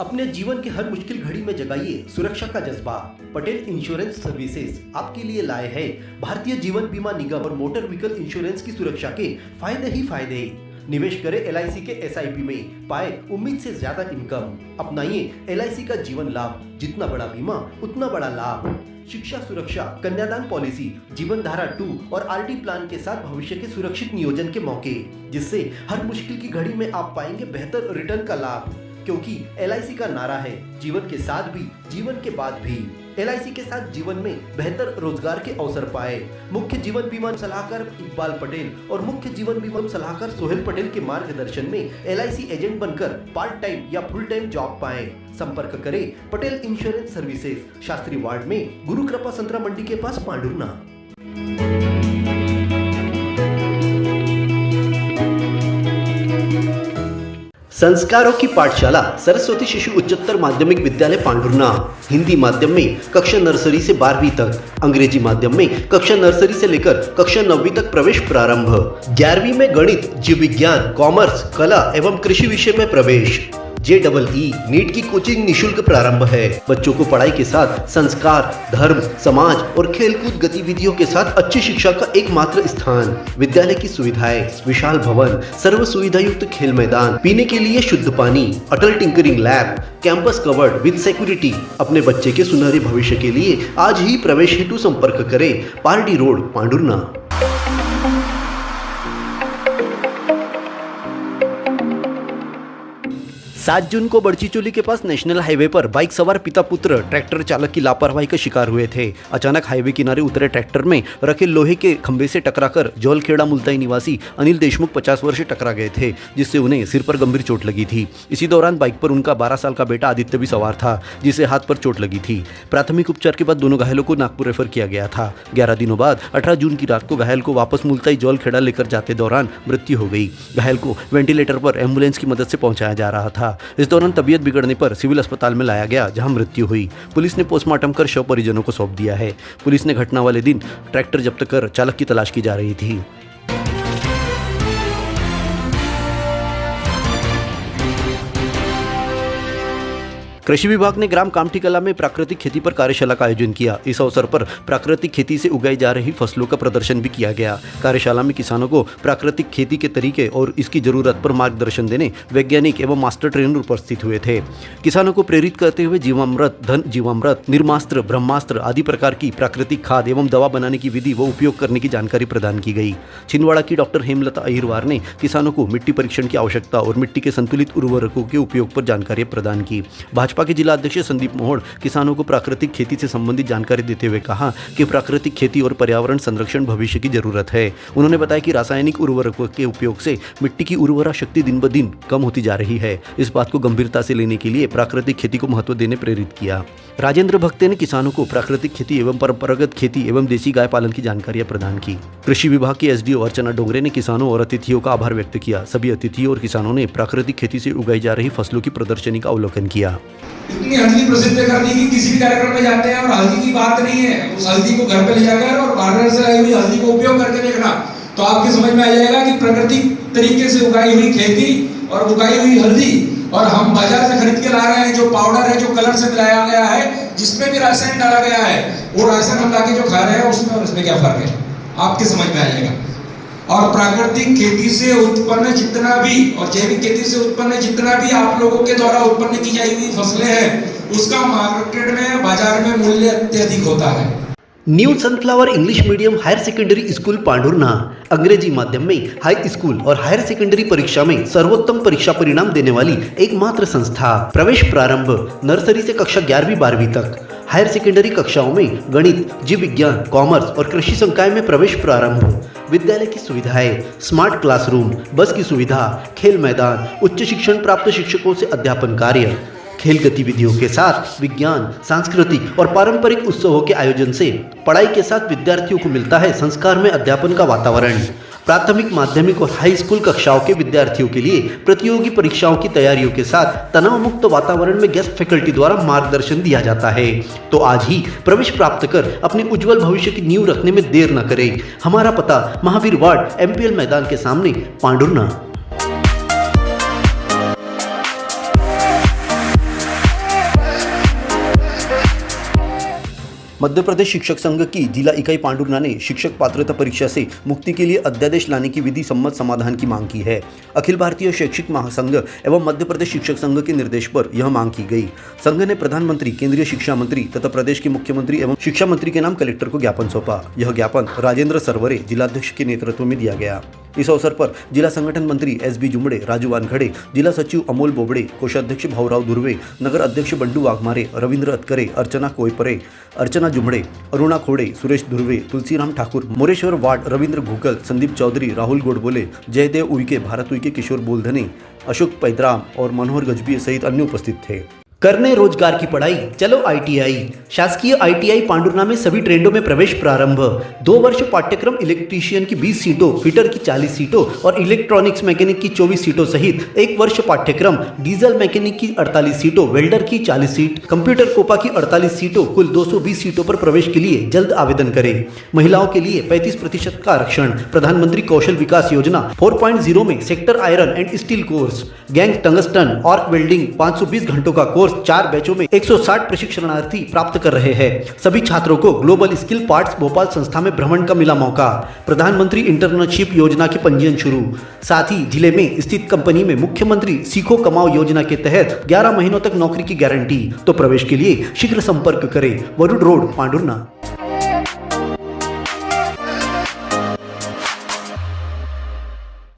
अपने जीवन की हर मुश्किल घड़ी में जगाइए सुरक्षा का जज्बा। पटेल इंश्योरेंस सर्विसेज आपके लिए लाए हैं भारतीय जीवन बीमा निगम और मोटर व्हीकल इंश्योरेंस की सुरक्षा के फायदे ही फायदे। निवेश करें LIC के SIP में, पाए उम्मीद से ज्यादा इनकम। अपनाइए LIC का जीवन लाभ, जितना बड़ा बीमा उतना बड़ा लाभ। शिक्षा सुरक्षा, कन्यादान पॉलिसी, जीवन धारा 2 और RD प्लान के साथ भविष्य के सुरक्षित नियोजन के मौके, जिससे हर मुश्किल की घड़ी में आप पाएंगे बेहतर रिटर्न का लाभ। क्योंकि LIC का नारा है जीवन के साथ भी जीवन के बाद भी। LIC के साथ जीवन में बेहतर रोजगार के अवसर पाए। मुख्य जीवन बीमा सलाहकार इकबाल पटेल और मुख्य जीवन बीमा सलाहकार सोहेल पटेल के मार्गदर्शन में LIC एजेंट बनकर पार्ट टाइम या फुल टाइम जॉब पाएं। संपर्क करें Patel insurance services, Shastri ward में, गुरु कृपा संतरा मंडी के पास, पांडुरना। संस्कारों की पाठशाला सरस्वती शिशु उच्चतर माध्यमिक विद्यालय पांडुरना। हिंदी माध्यम में कक्षा नर्सरी से 12वीं तक, अंग्रेजी माध्यम में कक्षा नर्सरी से लेकर कक्षा 9वीं तक प्रवेश प्रारंभ। 11वीं में गणित, जीव विज्ञान, कॉमर्स, कला एवं कृषि विषय में प्रवेश। JEE नीट की कोचिंग निशुल्क प्रारंभ है। बच्चों को पढ़ाई के साथ संस्कार, धर्म, समाज और खेलकूद गतिविधियों के साथ अच्छी शिक्षा का एकमात्र स्थान। विद्यालय की सुविधाएं: विशाल भवन, सर्व सुविधा युक्त खेल मैदान, पीने के लिए शुद्ध पानी, Atal tinkering lab, campus covered with security. अपने बच्चे के सुनहरे भविष्य के लिए आज ही प्रवेश हेतु संपर्क करें। पारडी रोड, पांडुरना। 7 जून को बड़चीचोली के पास नेशनल हाईवे पर बाइक सवार पिता पुत्र ट्रैक्टर चालक की लापरवाही का शिकार हुए थे। अचानक हाईवे किनारे उतरे ट्रैक्टर में रखे लोहे के खंभे से टकराकर जौलखेड़ा मुल्ताई निवासी अनिल देशमुख 50 वर्ष टकरा गए थे, जिससे उन्हें सिर पर गंभीर चोट लगी थी। इसी दौरान बाइक पर उनका 12 साल का बेटा आदित्य भी सवार था, जिसे हाथ पर चोट लगी थी। प्राथमिक उपचार के बाद दोनों घायलों को नागपुर रेफर किया गया था। 11 दिनों बाद 18 जून की रात को घायल को वापस मुल्ताई जौलखेड़ा लेकर जाते दौरान मृत्यु हो गई। घायल को वेंटिलेटर पर एम्बुलेंस की मदद से पहुंचाया जा रहा था। इस दौरान तबीयत बिगड़ने पर सिविल अस्पताल में लाया गया, जहां मृत्यु हुई। पुलिस ने पोस्टमार्टम कर शव परिजनों को सौंप दिया है। पुलिस ने घटना वाले दिन ट्रैक्टर जब्त कर चालक की तलाश की जा रही थी। कृषि विभाग ने ग्राम कामठी कला में प्राकृतिक खेती पर कार्यशाला का आयोजन किया। इस अवसर पर प्राकृतिक खेती से उगाई जा रही फसलों का प्रदर्शन भी किया गया। कार्यशाला में किसानों को प्राकृतिक खेती के तरीके और इसकी जरूरत पर मार्गदर्शन देने वैज्ञानिक एवं मास्टर ट्रेनर उपस्थित हुए थे। किसानों को प्रेरित करते हुए जीवामृत, धन जीवामृत, निर्मास्त्र, ब्रह्मास्त्र आदि प्रकार की प्राकृतिक खाद एवं दवा बनाने की विधि व उपयोग करने की जानकारी प्रदान की गई। छिंदवाड़ा की डॉक्टर हेमलता अहिरवार ने किसानों को मिट्टी परीक्षण की आवश्यकता और मिट्टी के संतुलित उर्वरकों के उपयोग पर जानकारी प्रदान की। भाजपा के जिला अध्यक्ष संदीप मोहड़ किसानों को प्राकृतिक खेती से संबंधित जानकारी देते हुए कहा कि प्राकृतिक खेती और पर्यावरण संरक्षण भविष्य की जरूरत है। उन्होंने बताया कि रासायनिक उर्वरकों के उपयोग से मिट्टी की उर्वरा शक्ति दिन ब दिन कम होती जा रही है। इस बात को गंभीरता से लेने के लिए प्राकृतिक खेती को महत्व देने प्रेरित किया। राजेंद्र भक्ते ने किसानों को प्राकृतिक खेती एवं परंपरागत खेती एवं देसी गाय पालन की जानकारियां प्रदान की। कृषि विभाग की SDO अर्चना डोंगरे ने किसानों और अतिथियों का आभार व्यक्त किया। सभी अतिथियों और किसानों ने प्राकृतिक खेती से उगाई जा रही फसलों की प्रदर्शनी का अवलोकन किया। इतनी हल्दी प्रसिद्ध कर दी कि किसी भी कार्यक्रम में जाते हैं और हल्दी की बात नहीं है, उस हल्दी को घर पे ले जाकर और बाजार से लाई हुई हल्दी को उपयोग करके देखना, तो आपके समझ में आ जाएगा कि प्राकृतिक तरीके से उगाई हुई खेती और उगाई हुई हल्दी और हम बाजार से खरीद के ला रहे हैं जो पाउडर है, जो कलर से मिलाया गया है, जिसमें भी रासायन डाला गया है, वो रासायन हम लाके जो खा रहे हैं उसमें और इसमें क्या फर्क है, आपके समझ में आ जाएगा। और प्राकृतिक खेती से उत्पन्न जितना भी और जैविक खेती से उत्पन्न जितना भी आप लोगों के द्वारा उत्पन्न की जाई हुई फसलें हैं, उसका मार्केट में, बाजार में मूल्य अत्यधिक होता है। New sunflower English medium higher secondary school Pandhurna. अंग्रेजी माध्यम में हाई स्कूल और हायर सेकेंडरी परीक्षा में सर्वोत्तम परीक्षा परिणाम देने वाली एकमात्र संस्था। प्रवेश प्रारंभ नर्सरी से कक्षा 11वीं 12वीं तक। हायर सेकेंडरी कक्षाओं में गणित, जीव विज्ञान, कॉमर्स और कृषि संकाय में प्रवेश प्रारंभ। विद्यालय की सुविधाएं: स्मार्ट क्लासरूम, बस की सुविधा, खेल मैदान, उच्च शिक्षण प्राप्त शिक्षकों से अध्यापन कार्य, खेल गतिविधियों के साथ विज्ञान, सांस्कृतिक और पारंपरिक उत्सवों के आयोजन से पढ़ाई के साथ विद्यार्थियों को मिलता है संस्कार में अध्यापन का वातावरण। प्राथमिक, माध्यमिक और हाई स्कूल कक्षाओं के विद्यार्थियों के लिए प्रतियोगी परीक्षाओं की तैयारियों के साथ तनाव मुक्त वातावरण में गेस्ट फैकल्टी द्वारा मार्गदर्शन दिया जाता है। तो आज ही प्रवेश प्राप्त कर अपने उज्जवल भविष्य की नींव रखने में देर न करें। हमारा पता महावीर वार्ड, MPL मैदान के सामने, पांडुरना। मध्य प्रदेश शिक्षक संघ की जिला इकाई पांडुर्ना ने शिक्षक पात्रता परीक्षा से मुक्ति के लिए अध्यादेश लाने की विधि सम्मत समाधान की मांग की है। अखिल भारतीय शैक्षिक महासंघ एवं मध्य प्रदेश शिक्षक संघ के निर्देश पर यह मांग की गई। संघ ने प्रधानमंत्री, केंद्रीय शिक्षा मंत्री तथा प्रदेश के मुख्यमंत्री एवं शिक्षा मंत्री के नाम कलेक्टर को ज्ञापन सौंपा। यह ज्ञापन राजेंद्र सरवरे जिलाध्यक्ष के नेतृत्व में दिया गया। इस अवसर पर जिला संगठन मंत्री एस.बी. जुमड़े, राजू वानखड़े, जिला सचिव अमोल बोबड़े, कोषाध्यक्ष भाऊराव धुर्वे, नगर अध्यक्ष बंडू वाघमारे, रविंद्र अतकरे, अर्चना कोयपरे, अर्चना जुमड़े, अरुणा खोड़े, सुरेश धुर्वे, तुलसीराम ठाकुर, मोरेश्वर वार्ड, रविंद्र घुगल, संदीप चौधरी, राहुल गोडबोले, जयदेव उइके, भारत उइके, किशोर बोलधने, अशोक पैदराम और मनोहर गजबी सहित अन्य उपस्थित थे। करने रोजगार की पढ़ाई, चलो आईटीआई। शासकीय आईटीआई पांडुर्ना में सभी ट्रेडों में प्रवेश प्रारंभ। 2 वर्ष पाठ्यक्रम इलेक्ट्रीशियन की 20 सीटों, फिटर की 40 सीटों और इलेक्ट्रॉनिक्स मैकेनिक की 24 सीटों सहित 1 वर्ष पाठ्यक्रम डीजल मैकेनिक की 48 सीटों, वेल्डर की 40 सीट, कंप्यूटर कोपा की 48 सीटों, कुल 220 सीटों पर प्रवेश के लिए जल्द आवेदन करें। महिलाओं के लिए 35% का आरक्षण। प्रधानमंत्री कौशल विकास योजना 4.0 में sector iron and steel course, gang tungsten, arc welding 520 घंटों का कोर्स 4 बैचों में 160 प्रशिक्षणार्थी प्राप्त कर रहे हैं। सभी छात्रों को ग्लोबल स्किल पार्ट्स भोपाल संस्था में भ्रमण का मिला मौका। प्रधानमंत्री इंटर्नशिप योजना की पंजीयन शुरू। साथ ही जिले में स्थित कंपनी में मुख्यमंत्री सीखो कमाओ योजना के तहत 11 महीनों तक नौकरी की गारंटी। तो प्रवेश के लिए शीघ्र संपर्क करें। वरुड रोड, पांडुर्ना।